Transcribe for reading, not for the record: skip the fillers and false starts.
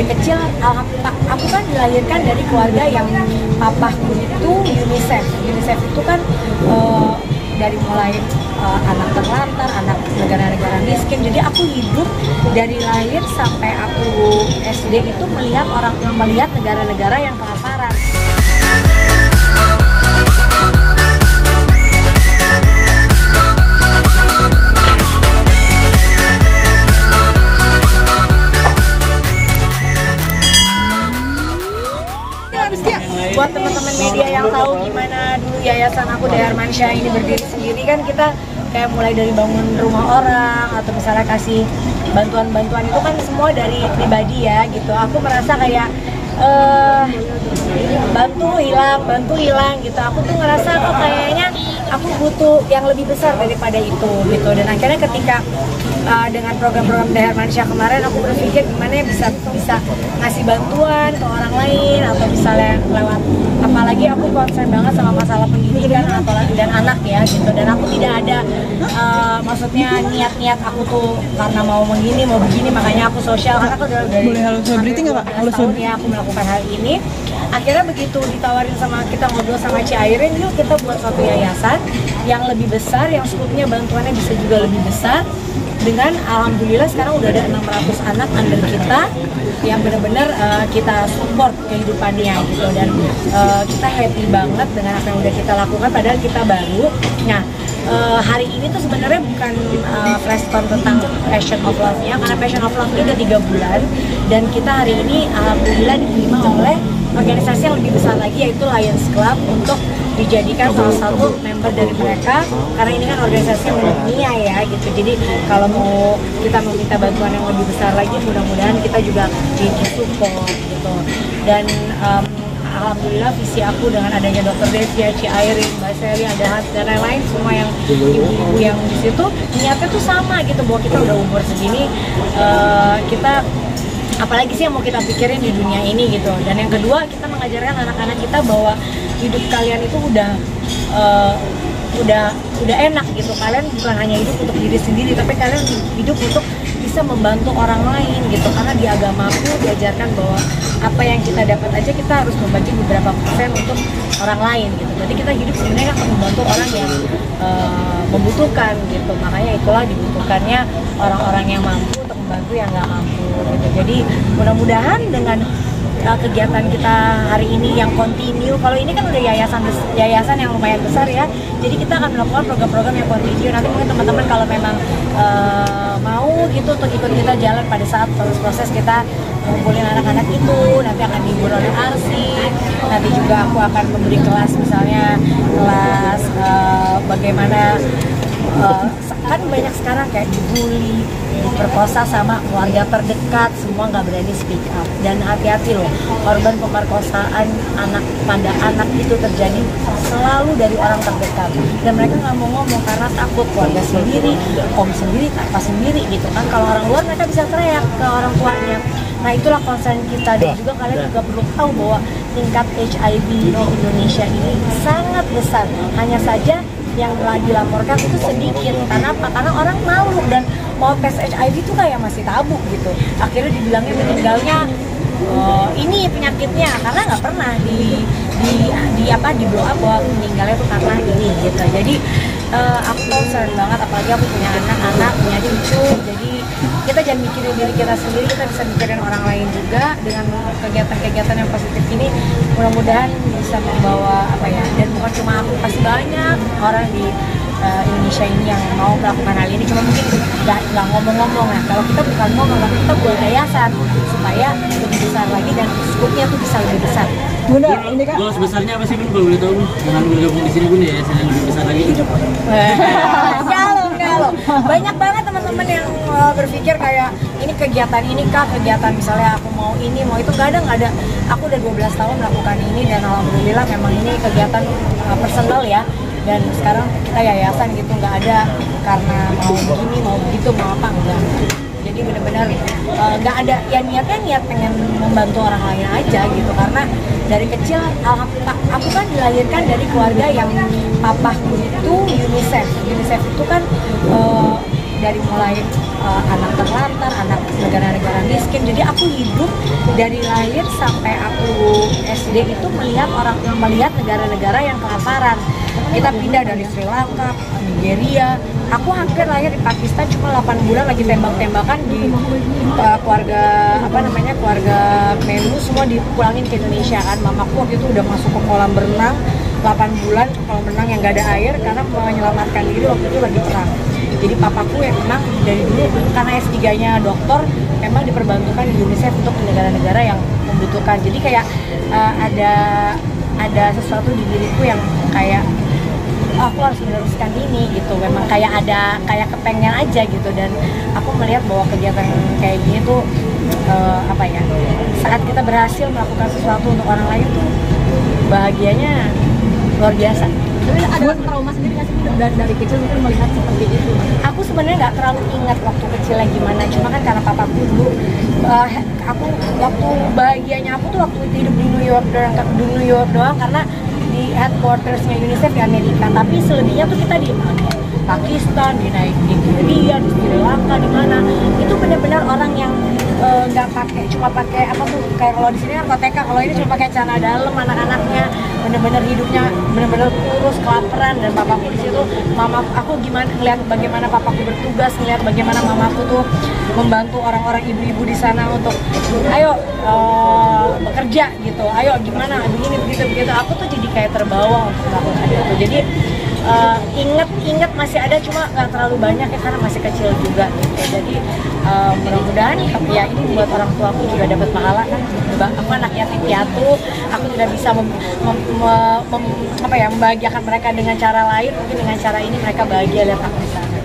kecil aku kan dilahirkan dari keluarga yang papaku itu UNICEF. UNICEF itu kan dari mulai anak terlantar, anak negara-negara miskin. Jadi aku hidup dari lahir sampai aku SD itu melihat negara-negara yang kelaparan. Buat teman-teman media yang tahu gimana dulu yayasan aku Deharmansyah ini berdiri sendiri, kan kita kayak mulai dari bangun rumah orang atau misalnya kasih bantuan-bantuan itu kan semua dari pribadi ya gitu. Aku merasa kayak bantu hilang gitu. Aku tuh ngerasa kok kayaknya aku butuh yang lebih besar daripada itu gitu. Dan akhirnya ketika dengan program-program Deharmansyah kemarin, aku berpikir gimana ya bisa ngasih bantuan ke orang lain atau misalnya lewat, apalagi aku concern banget sama masalah pendidikan dan anak ya gitu. Dan aku tidak ada maksudnya niat aku tuh karena mau begini makanya aku sosial, karena aku dari halo selebriti nggak Pak? Halo tahun ya aku melakukan hal ini. Akhirnya begitu ditawarin sama kita, ngobrol sama Ci Airin, yuk kita buat suatu yayasan yang lebih besar, yang skupnya bantuannya bisa juga lebih besar. Dengan alhamdulillah sekarang udah ada 600 anak under kita yang benar-benar kita support kehidupannya gitu. Dan kita happy banget dengan apa yang udah kita lakukan, padahal kita baru. Nah, hari ini tuh sebenarnya bukan press con tentang Passion of Love-nya, karena Passion of Love itu udah 3 bulan dan kita hari ini alhamdulillah diterima oleh organisasi yang lebih besar lagi, yaitu Lions Club, untuk dijadikan salah satu member dari mereka, karena ini kan organisasi yang dunia ya gitu. Jadi kalau kita mau minta bantuan yang lebih besar lagi, mudah-mudahan kita juga support gitu. Dan alhamdulillah visi aku dengan adanya Dr. Devia, Ci Airin, Mbak Seri, ada Hans dan lain-lain, semua yang ibu-ibu yang di situ niatnya tuh sama gitu, bahwa kita udah umur segini, kita apalagi sih yang mau kita pikirin di dunia ini gitu. Dan yang kedua, kita mengajarkan anak-anak kita bahwa hidup kalian itu udah enak gitu. Kalian bukan hanya hidup untuk diri sendiri, tapi kalian hidup untuk bisa membantu orang lain gitu. Karena di agamaku diajarkan bahwa apa yang kita dapat aja kita harus membagi beberapa persen untuk orang lain gitu. Jadi kita hidup sebenarnya akan membantu orang yang membutuhkan gitu. Makanya itulah dibutuhkannya orang-orang yang mampu untuk membantu yang nggak mampu gitu. Jadi mudah-mudahan dengan kegiatan kita hari ini yang continue, kalau ini kan udah yayasan yang lumayan besar ya, jadi kita akan melakukan program-program yang continue. Nanti mungkin teman-teman kalau memang mau gitu untuk ikut kita jalan pada saat proses kita ngumpulin anak-anak itu, nanti akan dihibur oleh Arsi. Nanti juga aku akan memberi kelas, misalnya kelas bagaimana kan banyak sekarang kayak dibully, diperkosa sama keluarga terdekat, semua nggak berani speak up. Dan hati-hati loh, korban pemerkosaan anak pada anak itu terjadi selalu dari orang terdekat, dan mereka nggak mau ngomong karena takut keluarga sendiri, om sendiri, kakak sendiri gitu kan. Kalau orang luar mereka bisa teriak ke orang tuanya. Nah itulah concern kita. Dan juga kalian juga perlu tahu bahwa tingkat HIV di Indonesia ini sangat besar, hanya saja yang telah dilaporkan itu sedikit. Karena apa? Karena orang malu dan mau tes HIV itu kayak masih tabu gitu. Akhirnya dibilangnya meninggalnya ini penyakitnya, karena nggak pernah di blow up bahwa meninggalnya itu karena ini gitu. Jadi aku concern banget, apalagi aku punya anak-anak, punya cucu. Jadi kita jangan mikirin diri kita sendiri, kita bisa mikirin orang lain juga. Dengan kegiatan-kegiatan yang positif ini mudah-mudahan bisa membawa apa ya, dan bukan cuma aku, pasti banyak orang di Indonesia ini yang mau melakukan hal ini, cuma mungkin nggak ngomong-ngomong. Nah kalau kita bukan ngomong, tapi kita buat yayasan supaya lebih besar lagi dan skupnya tuh bisa lebih besar. Bunda, ini kan goals besarnya apa sih Bun, kalau boleh tahu Bun? Dengan bergabung di sini Bun, ya yayasan yang lebih besar lagi. Enggak loh. Banyak banget teman-teman yang berpikir kayak ini kegiatan ini kah, kegiatan misalnya aku mau ini mau itu, nggak ada. Aku udah 12 tahun melakukan ini dan alhamdulillah memang ini kegiatan personal ya. Dan sekarang kita yayasan gitu, nggak ada karena mau begini mau begitu mau apa, enggak. Jadi benar-benar nggak ada ya, niat pengen membantu orang lain aja gitu. Karena dari kecil aku kan dilahirkan dari keluarga yang papaku itu UNICEF. UNICEF itu kan dari mulai anak terlantar, anak negara-negara miskin. Jadi aku hidup dari lahir sampai aku SD itu melihat negara-negara yang kelaparan. Kita pindah dari Sri Lanka, Nigeria. Aku hampir lahir di Pakistan cuma 8 bulan lagi tembak-tembakan di keluarga keluarga Menu semua dipulangin ke Indonesia kan. Mamaku waktu itu udah masuk ke kolam berenang 8 bulan ke kolam renang yang gak ada air karena menyelamatkan diri waktu itu lagi perang. Jadi papaku yang memang dari dulu karena S3-nya dokter memang diperbantukan di UNICEF untuk negara-negara yang membutuhkan. Jadi kayak ada sesuatu di diriku yang kayak aku harus meneruskan ini gitu. Memang kayak kepengen aja gitu, dan aku melihat bahwa kegiatan kayak gini tuh saat kita berhasil melakukan sesuatu untuk orang lain tuh bahagianya luar biasa. Tapi ada trauma sendiri nggak sih dari kecil mungkin melihat seperti itu? Aku sebenarnya nggak terlalu ingat waktu kecilnya gimana, cuma kan karena papaku dulu, aku waktu bahagianya aku tuh waktu hidup di New York doang karena di headquartersnya UNICEF di Amerika. Tapi selebihnya tuh kita di Pakistan, di Nigeria, di Sri Lanka, di mana itu benar-benar orang yang nggak cuma pakai apa tuh kayak kalau di sini kan koteka, kalau ini cuma pakai celana dalam anak-anaknya, benar-benar hidupnya benar-benar kurus, kelaparan. Dan papaku di situ, aku gimana ngeliat bagaimana papaku bertugas, ngeliat bagaimana mamaku tuh membantu orang-orang ibu-ibu di sana untuk ayo bekerja gitu, ayo gimana begini begitu. Aku tuh jadi kayak terbawa untuk melakukan itu. Jadi inget masih ada, cuma nggak terlalu banyak ya karena masih kecil juga gitu. Jadi mudah-mudahan ya ini buat orang tua aku juga dapat pahala kan. Aku anak yatim piatu, aku tidak bisa membahagiakan mereka dengan cara lain, mungkin dengan cara ini mereka bahagia lihat aku di sana.